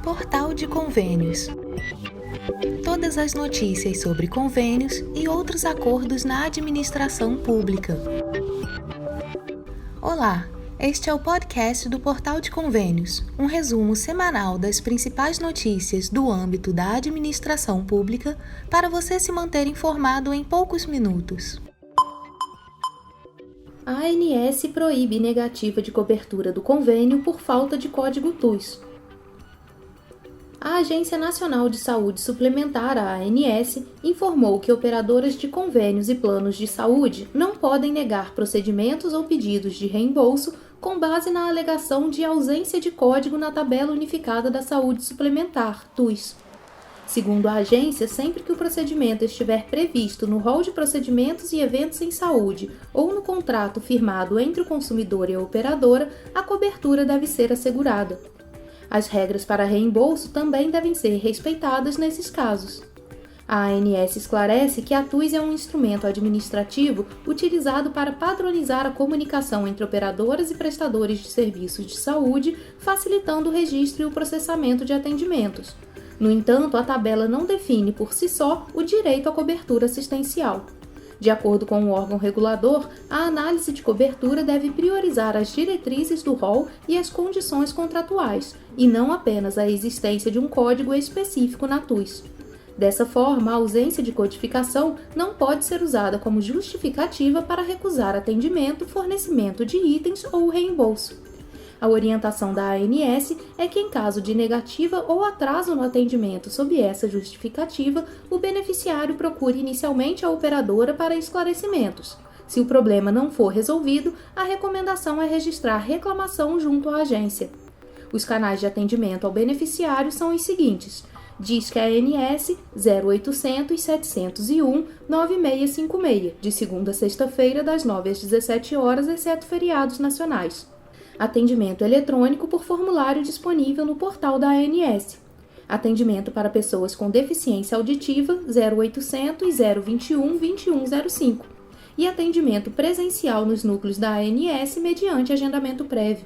Portal de Convênios. Todas as notícias sobre convênios e outros acordos na administração pública. Olá, este é o podcast do Portal de Convênios, um resumo semanal das principais notícias do âmbito da administração pública para você se manter informado em poucos minutos. A ANS proíbe negativa de cobertura do convênio por falta de código TUS. A Agência Nacional de Saúde Suplementar, a ANS, informou que operadoras de convênios e planos de saúde não podem negar procedimentos ou pedidos de reembolso com base na alegação de ausência de código na Tabela Unificada da Saúde Suplementar, TUS. Segundo a agência, sempre que o procedimento estiver previsto no rol de procedimentos e eventos em saúde ou no contrato firmado entre o consumidor e a operadora, a cobertura deve ser assegurada. As regras para reembolso também devem ser respeitadas nesses casos. A ANS esclarece que a TUS é um instrumento administrativo utilizado para padronizar a comunicação entre operadoras e prestadores de serviços de saúde, facilitando o registro e o processamento de atendimentos. No entanto, a tabela não define por si só o direito à cobertura assistencial. De acordo com o órgão regulador, a análise de cobertura deve priorizar as diretrizes do rol e as condições contratuais, e não apenas a existência de um código específico na TUS. Dessa forma, a ausência de codificação não pode ser usada como justificativa para recusar atendimento, fornecimento de itens ou reembolso. A orientação da ANS é que, em caso de negativa ou atraso no atendimento sob essa justificativa, o beneficiário procure inicialmente a operadora para esclarecimentos. Se o problema não for resolvido, a recomendação é registrar reclamação junto à agência. Os canais de atendimento ao beneficiário são os seguintes: Disque ANS 0800 701 9656, de segunda a sexta-feira, das 9 às 17 horas, exceto feriados nacionais. Atendimento eletrônico por formulário disponível no portal da ANS. Atendimento para pessoas com deficiência auditiva 0800 021 2105. E atendimento presencial nos núcleos da ANS mediante agendamento prévio.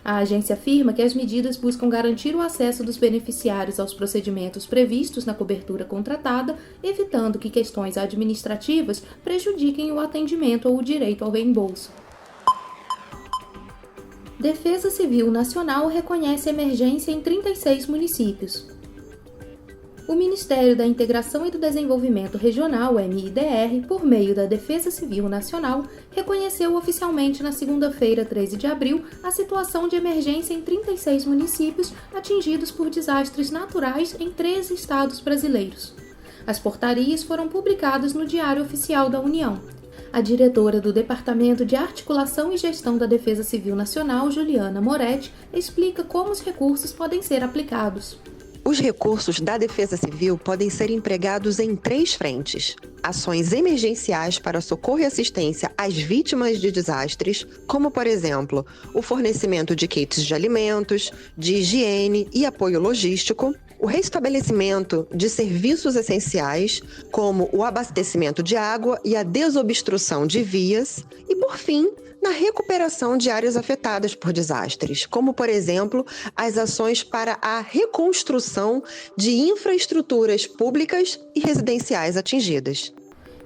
A agência afirma que as medidas buscam garantir o acesso dos beneficiários aos procedimentos previstos na cobertura contratada, evitando que questões administrativas prejudiquem o atendimento ou o direito ao reembolso. Defesa Civil Nacional reconhece emergência em 36 municípios. O Ministério da Integração e do Desenvolvimento Regional, MIDR, por meio da Defesa Civil Nacional, reconheceu oficialmente na segunda-feira, 13 de abril, a situação de emergência em 36 municípios atingidos por desastres naturais em 13 estados brasileiros. As portarias foram publicadas no Diário Oficial da União. A diretora do Departamento de Articulação e Gestão da Defesa Civil Nacional, Juliana Moretti, explica como os recursos podem ser aplicados. Os recursos da Defesa Civil podem ser empregados em 3 frentes: ações emergenciais para socorro e assistência às vítimas de desastres, como, por exemplo, o fornecimento de kits de alimentos, de higiene e apoio logístico, o restabelecimento de serviços essenciais, como o abastecimento de água e a desobstrução de vias, e, por fim, na recuperação de áreas afetadas por desastres, como, por exemplo, as ações para a reconstrução de infraestruturas públicas e residenciais atingidas.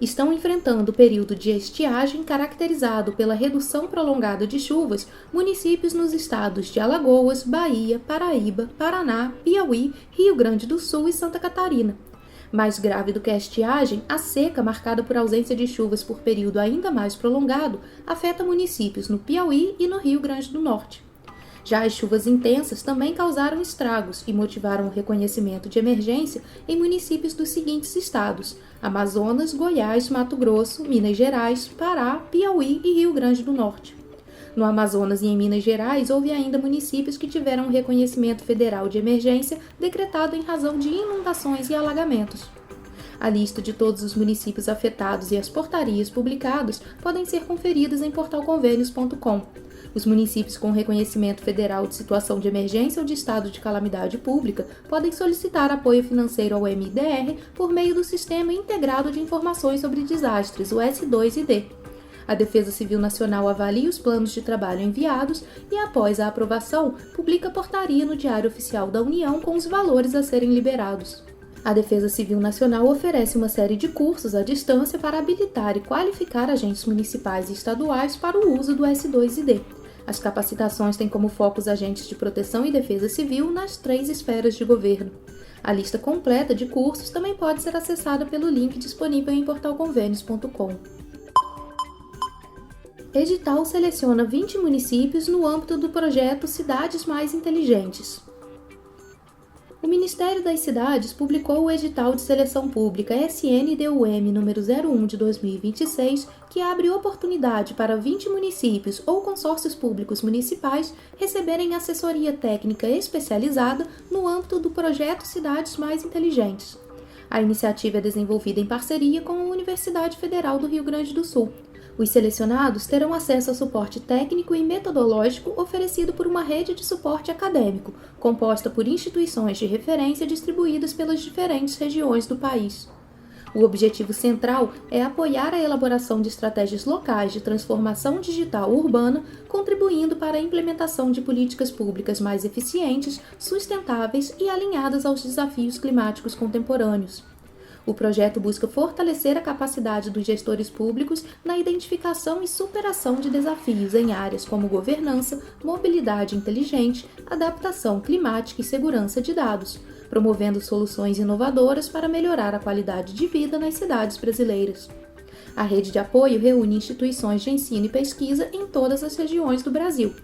Estão enfrentando o período de estiagem caracterizado pela redução prolongada de chuvas municípios nos estados de Alagoas, Bahia, Paraíba, Paraná, Piauí, Rio Grande do Sul e Santa Catarina. Mais grave do que a estiagem, a seca, marcada por ausência de chuvas por período ainda mais prolongado, afeta municípios no Piauí e no Rio Grande do Norte. Já as chuvas intensas também causaram estragos e motivaram o reconhecimento de emergência em municípios dos seguintes estados: Amazonas, Goiás, Mato Grosso, Minas Gerais, Pará, Piauí e Rio Grande do Norte. No Amazonas e em Minas Gerais, houve ainda municípios que tiveram um reconhecimento federal de emergência decretado em razão de inundações e alagamentos. A lista de todos os municípios afetados e as portarias publicadas podem ser conferidas em portalconvênios.com. Os municípios com reconhecimento federal de situação de emergência ou de estado de calamidade pública podem solicitar apoio financeiro ao MIDR por meio do Sistema Integrado de Informações sobre Desastres, o S2ID. A Defesa Civil Nacional avalia os planos de trabalho enviados e, após a aprovação, publica portaria no Diário Oficial da União com os valores a serem liberados. A Defesa Civil Nacional oferece uma série de cursos à distância para habilitar e qualificar agentes municipais e estaduais para o uso do S2ID. As capacitações têm como foco os agentes de proteção e defesa civil nas 3 esferas de governo. A lista completa de cursos também pode ser acessada pelo link disponível em portalconvênios.com. Edital seleciona 20 municípios no âmbito do projeto Cidades Mais Inteligentes. O Ministério das Cidades publicou o edital de seleção pública SNDUM número 01 de 2026, que abre oportunidade para 20 municípios ou consórcios públicos municipais receberem assessoria técnica especializada no âmbito do projeto Cidades Mais Inteligentes. A iniciativa é desenvolvida em parceria com a Universidade Federal do Rio Grande do Sul. Os selecionados terão acesso a suporte técnico e metodológico oferecido por uma rede de suporte acadêmico, composta por instituições de referência distribuídas pelas diferentes regiões do país. O objetivo central é apoiar a elaboração de estratégias locais de transformação digital urbana, contribuindo para a implementação de políticas públicas mais eficientes, sustentáveis e alinhadas aos desafios climáticos contemporâneos. O projeto busca fortalecer a capacidade dos gestores públicos na identificação e superação de desafios em áreas como governança, mobilidade inteligente, adaptação climática e segurança de dados, promovendo soluções inovadoras para melhorar a qualidade de vida nas cidades brasileiras. A rede de apoio reúne instituições de ensino e pesquisa em todas as regiões do Brasil.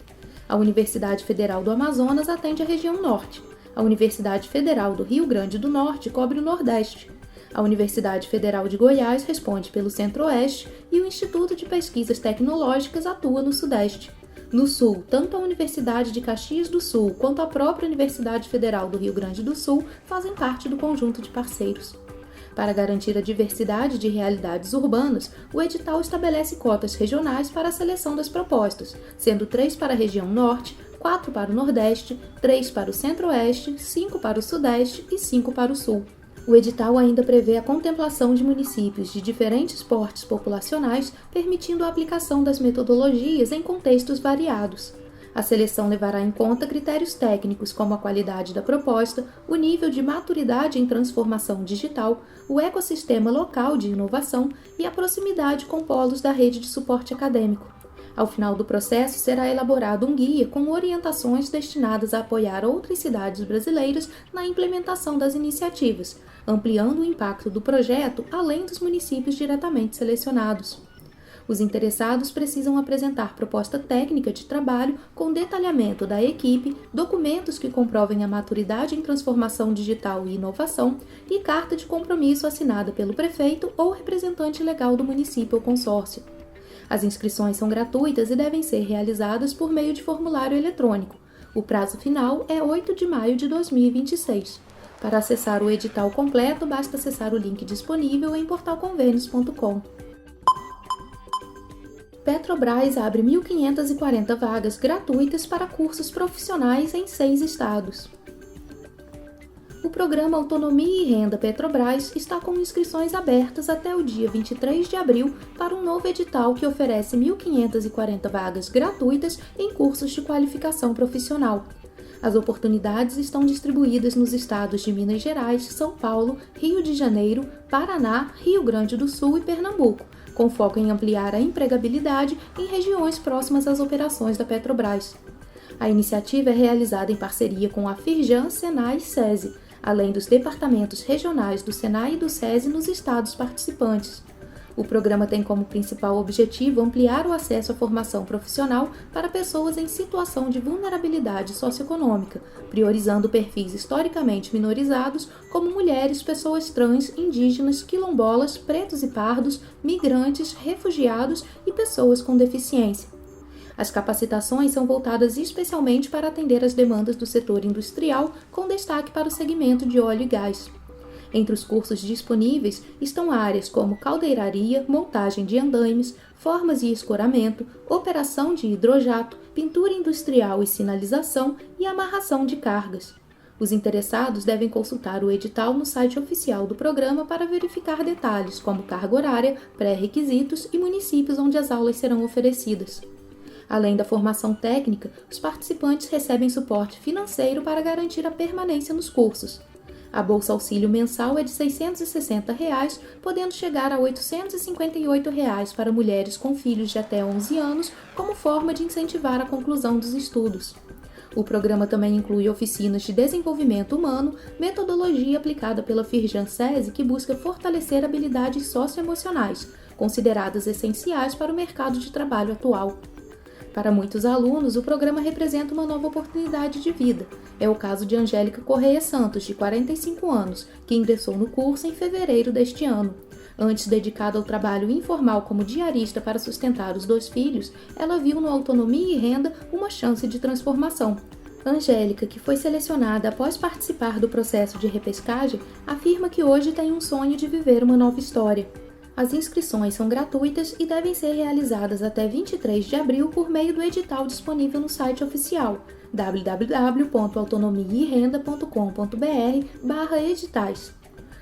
A Universidade Federal do Amazonas atende a região Norte. A Universidade Federal do Rio Grande do Norte cobre o Nordeste. A Universidade Federal de Goiás responde pelo Centro-Oeste e o Instituto de Pesquisas Tecnológicas atua no Sudeste. No Sul, tanto a Universidade de Caxias do Sul quanto a própria Universidade Federal do Rio Grande do Sul fazem parte do conjunto de parceiros. Para garantir a diversidade de realidades urbanas, o edital estabelece cotas regionais para a seleção das propostas, sendo 3 para a região Norte, 4 para o Nordeste, 3 para o Centro-Oeste, 5 para o Sudeste e 5 para o Sul. O edital ainda prevê a contemplação de municípios de diferentes portes populacionais, permitindo a aplicação das metodologias em contextos variados. A seleção levará em conta critérios técnicos como a qualidade da proposta, o nível de maturidade em transformação digital, o ecossistema local de inovação e a proximidade com polos da rede de suporte acadêmico. Ao final do processo, será elaborado um guia com orientações destinadas a apoiar outras cidades brasileiras na implementação das iniciativas, ampliando o impacto do projeto além dos municípios diretamente selecionados. Os interessados precisam apresentar proposta técnica de trabalho com detalhamento da equipe, documentos que comprovem a maturidade em transformação digital e inovação e carta de compromisso assinada pelo prefeito ou representante legal do município ou consórcio. As inscrições são gratuitas e devem ser realizadas por meio de formulário eletrônico. O prazo final é 8 de maio de 2026. Para acessar o edital completo, basta acessar o link disponível em portalconvênios.com. Petrobras abre 1.540 vagas gratuitas para cursos profissionais em 6 estados. O programa Autonomia e Renda Petrobras está com inscrições abertas até o dia 23 de abril para um novo edital que oferece 1.540 vagas gratuitas em cursos de qualificação profissional. As oportunidades estão distribuídas nos estados de Minas Gerais, São Paulo, Rio de Janeiro, Paraná, Rio Grande do Sul e Pernambuco, com foco em ampliar a empregabilidade em regiões próximas às operações da Petrobras. A iniciativa é realizada em parceria com a Firjan, Senai e SESI, além dos departamentos regionais do Senai e do SESI nos estados participantes. O programa tem como principal objetivo ampliar o acesso à formação profissional para pessoas em situação de vulnerabilidade socioeconômica, priorizando perfis historicamente minorizados como mulheres, pessoas trans, indígenas, quilombolas, pretos e pardos, migrantes, refugiados e pessoas com deficiência. As capacitações são voltadas especialmente para atender às demandas do setor industrial, com destaque para o segmento de óleo e gás. Entre os cursos disponíveis estão áreas como caldeiraria, montagem de andaimes, formas e escoramento, operação de hidrojato, pintura industrial e sinalização e amarração de cargas. Os interessados devem consultar o edital no site oficial do programa para verificar detalhes como carga horária, pré-requisitos e municípios onde as aulas serão oferecidas. Além da formação técnica, os participantes recebem suporte financeiro para garantir a permanência nos cursos. A Bolsa Auxílio mensal é de R$ 660, podendo chegar a R$ 858 para mulheres com filhos de até 11 anos, como forma de incentivar a conclusão dos estudos. O programa também inclui oficinas de desenvolvimento humano, metodologia aplicada pela Firjan-SESI que busca fortalecer habilidades socioemocionais, consideradas essenciais para o mercado de trabalho atual. Para muitos alunos, o programa representa uma nova oportunidade de vida. É o caso de Angélica Correia Santos, de 45 anos, que ingressou no curso em fevereiro deste ano. Antes dedicada ao trabalho informal como diarista para sustentar os 2 filhos, ela viu no Autonomia e Renda uma chance de transformação. Angélica, que foi selecionada após participar do processo de repescagem, afirma que hoje tem um sonho de viver uma nova história. As inscrições são gratuitas e devem ser realizadas até 23 de abril por meio do edital disponível no site oficial www.autonomiaerenda.com.br/editais.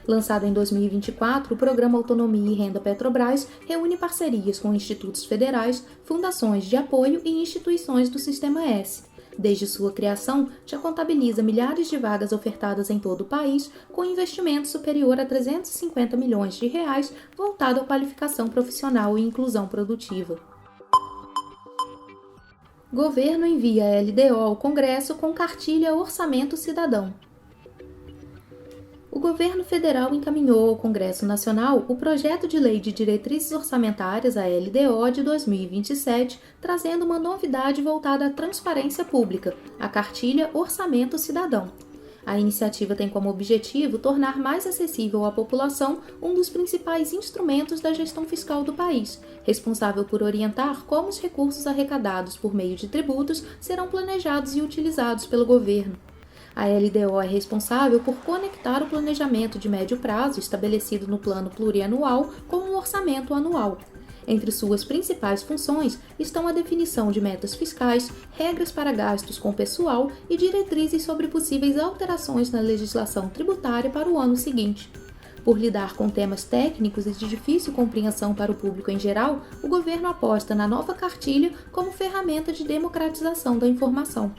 Lançado em 2024, o Programa Autonomia e Renda Petrobras reúne parcerias com institutos federais, fundações de apoio e instituições do Sistema S. Desde sua criação, já contabiliza milhares de vagas ofertadas em todo o país, com investimento superior a R$ 350 milhões voltado à qualificação profissional e inclusão produtiva. Governo envia a LDO ao Congresso com cartilha Orçamento Cidadão. O governo federal encaminhou ao Congresso Nacional o Projeto de Lei de Diretrizes Orçamentárias, a LDO, de 2027, trazendo uma novidade voltada à transparência pública, a cartilha Orçamento Cidadão. A iniciativa tem como objetivo tornar mais acessível à população um dos principais instrumentos da gestão fiscal do país, responsável por orientar como os recursos arrecadados por meio de tributos serão planejados e utilizados pelo governo. A LDO é responsável por conectar o planejamento de médio prazo estabelecido no plano plurianual com o orçamento anual. Entre suas principais funções estão a definição de metas fiscais, regras para gastos com pessoal e diretrizes sobre possíveis alterações na legislação tributária para o ano seguinte. Por lidar com temas técnicos e de difícil compreensão para o público em geral, o governo aposta na nova cartilha como ferramenta de democratização da informação.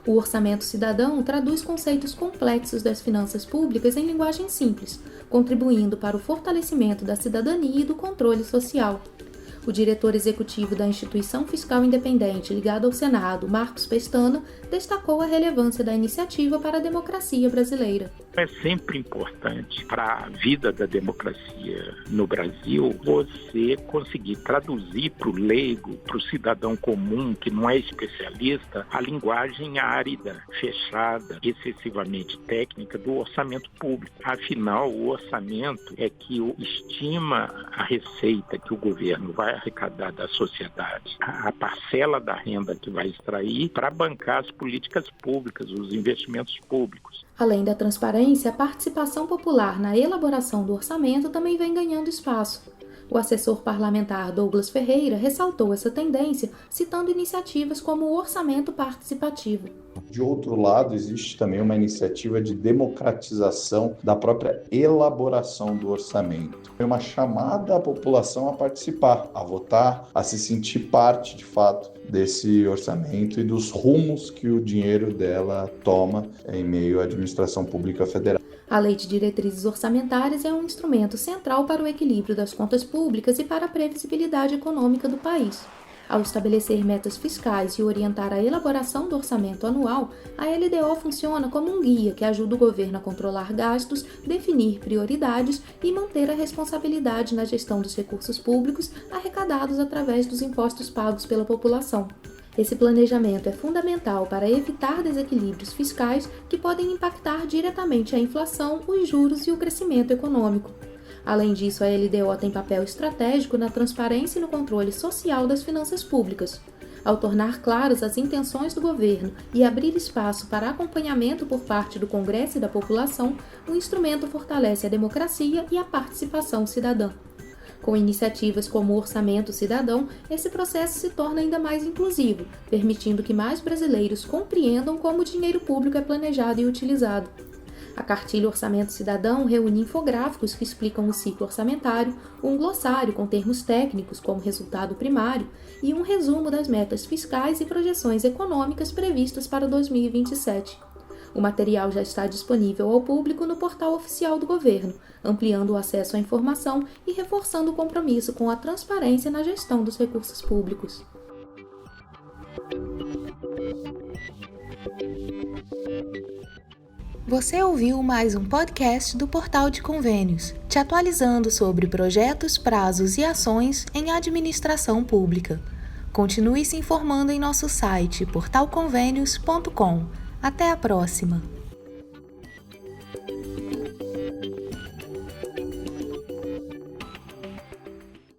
O Orçamento Cidadão traduz conceitos complexos das finanças públicas em linguagem simples, contribuindo para o fortalecimento da cidadania e do controle social. O diretor executivo da Instituição Fiscal Independente ligado ao Senado, Marcos Pestana, destacou a relevância da iniciativa para a democracia brasileira. É sempre importante para a vida da democracia no Brasil você conseguir traduzir para o leigo, para o cidadão comum que não é especialista, a linguagem árida, fechada, excessivamente técnica do orçamento público. Afinal, o orçamento é que estima a receita que o governo vai arrecadar da sociedade, a parcela da renda que vai extrair para bancar as políticas públicas, os investimentos públicos. Além da transparência, a participação popular na elaboração do orçamento também vem ganhando espaço. O assessor parlamentar Douglas Ferreira ressaltou essa tendência, citando iniciativas como o orçamento participativo. De outro lado, existe também uma iniciativa de democratização da própria elaboração do orçamento. É uma chamada à população a participar, a votar, a se sentir parte, de fato, desse orçamento e dos rumos que o dinheiro dela toma em meio à administração pública federal. A Lei de Diretrizes Orçamentárias é um instrumento central para o equilíbrio das contas públicas e para a previsibilidade econômica do país. Ao estabelecer metas fiscais e orientar a elaboração do orçamento anual, a LDO funciona como um guia que ajuda o governo a controlar gastos, definir prioridades e manter a responsabilidade na gestão dos recursos públicos arrecadados através dos impostos pagos pela população. Esse planejamento é fundamental para evitar desequilíbrios fiscais que podem impactar diretamente a inflação, os juros e o crescimento econômico. Além disso, a LDO tem papel estratégico na transparência e no controle social das finanças públicas. Ao tornar claras as intenções do governo e abrir espaço para acompanhamento por parte do Congresso e da população, o instrumento fortalece a democracia e a participação cidadã. Com iniciativas como o Orçamento Cidadão, esse processo se torna ainda mais inclusivo, permitindo que mais brasileiros compreendam como o dinheiro público é planejado e utilizado. A cartilha Orçamento Cidadão reúne infográficos que explicam o ciclo orçamentário, um glossário com termos técnicos como resultado primário e um resumo das metas fiscais e projeções econômicas previstas para 2027. O material já está disponível ao público no portal oficial do governo, ampliando o acesso à informação e reforçando o compromisso com a transparência na gestão dos recursos públicos. Você ouviu mais um podcast do Portal de Convênios, te atualizando sobre projetos, prazos e ações em administração pública. Continue se informando em nosso site portalconvenios.com. Até a próxima!